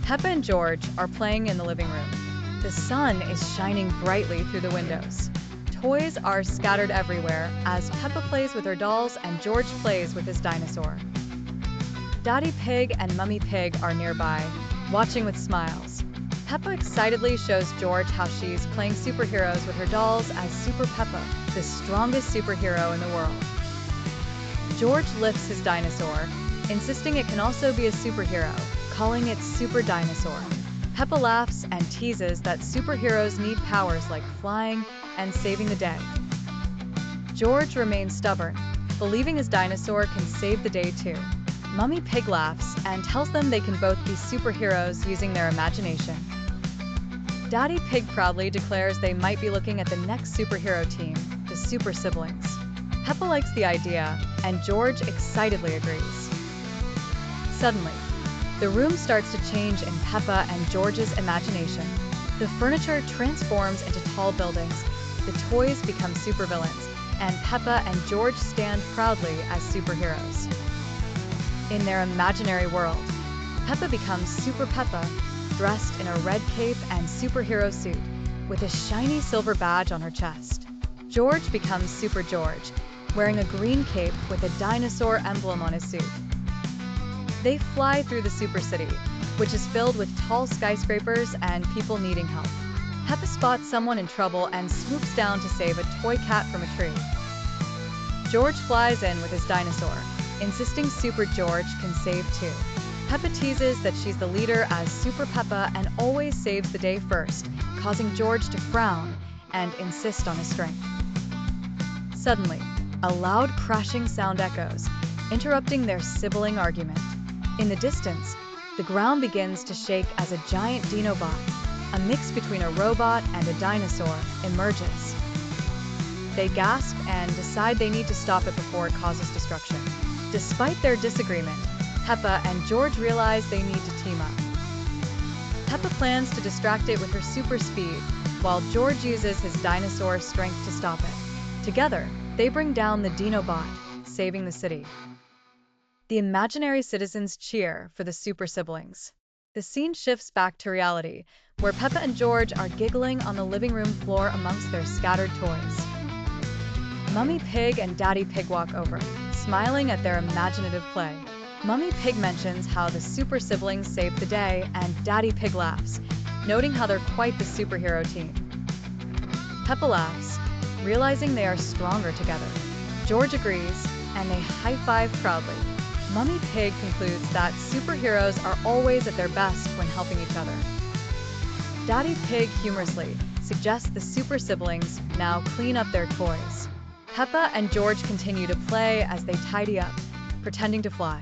Peppa and George are playing in the living room. The sun is shining brightly through the windows. Toys are scattered everywhere as Peppa plays with her dolls and George plays with his dinosaur. Daddy Pig and Mummy Pig are nearby, watching with smiles. Peppa excitedly shows George how she's playing superheroes with her dolls as Super Peppa, the strongest superhero in the world. George lifts his dinosaur, insisting it can also be a superhero, calling it Super Dinosaur. Peppa laughs and teases that superheroes need powers like flying and saving the day. George remains stubborn, believing his dinosaur can save the day too. Mummy Pig laughs and tells them they can both be superheroes using their imagination. Daddy Pig proudly declares they might be looking at the next superhero team, the Super Siblings. Peppa likes the idea, and George excitedly agrees. Suddenly, the room starts to change in Peppa and George's imagination. The furniture transforms into tall buildings, the toys become supervillains, and Peppa and George stand proudly as superheroes. In their imaginary world, Peppa becomes Super Peppa, dressed in a red cape and superhero suit, with a shiny silver badge on her chest. George becomes Super George, wearing a green cape with a dinosaur emblem on his suit. They fly through the Super City, which is filled with tall skyscrapers and people needing help. Peppa spots someone in trouble and swoops down to save a toy cat from a tree. George flies in with his dinosaur, insisting Super George can save too. Peppa teases that she's the leader as Super Peppa and always saves the day first, causing George to frown and insist on his strength. Suddenly, a loud crashing sound echoes, interrupting their sibling argument. In the distance, the ground begins to shake as a giant Dino-Bot, a mix between a robot and a dinosaur, emerges. They gasp and decide they need to stop it before it causes destruction. Despite their disagreement, Peppa and George realize they need to team up. Peppa plans to distract it with her super speed, while George uses his dinosaur strength to stop it. Together, they bring down the Dino-Bot, saving the city. The imaginary citizens cheer for the Super Siblings. The scene shifts back to reality, where Peppa and George are giggling on the living room floor amongst their scattered toys. Mummy Pig and Daddy Pig walk over, smiling at their imaginative play. Mummy Pig mentions how the Super Siblings saved the day, and Daddy Pig laughs, noting how they're quite the superhero team. Peppa laughs, realizing they are stronger together. George agrees, and they high-five proudly. Mummy Pig concludes that superheroes are always at their best when helping each other. Daddy Pig humorously suggests the Super Siblings now clean up their toys. Peppa and George continue to play as they tidy up, pretending to fly.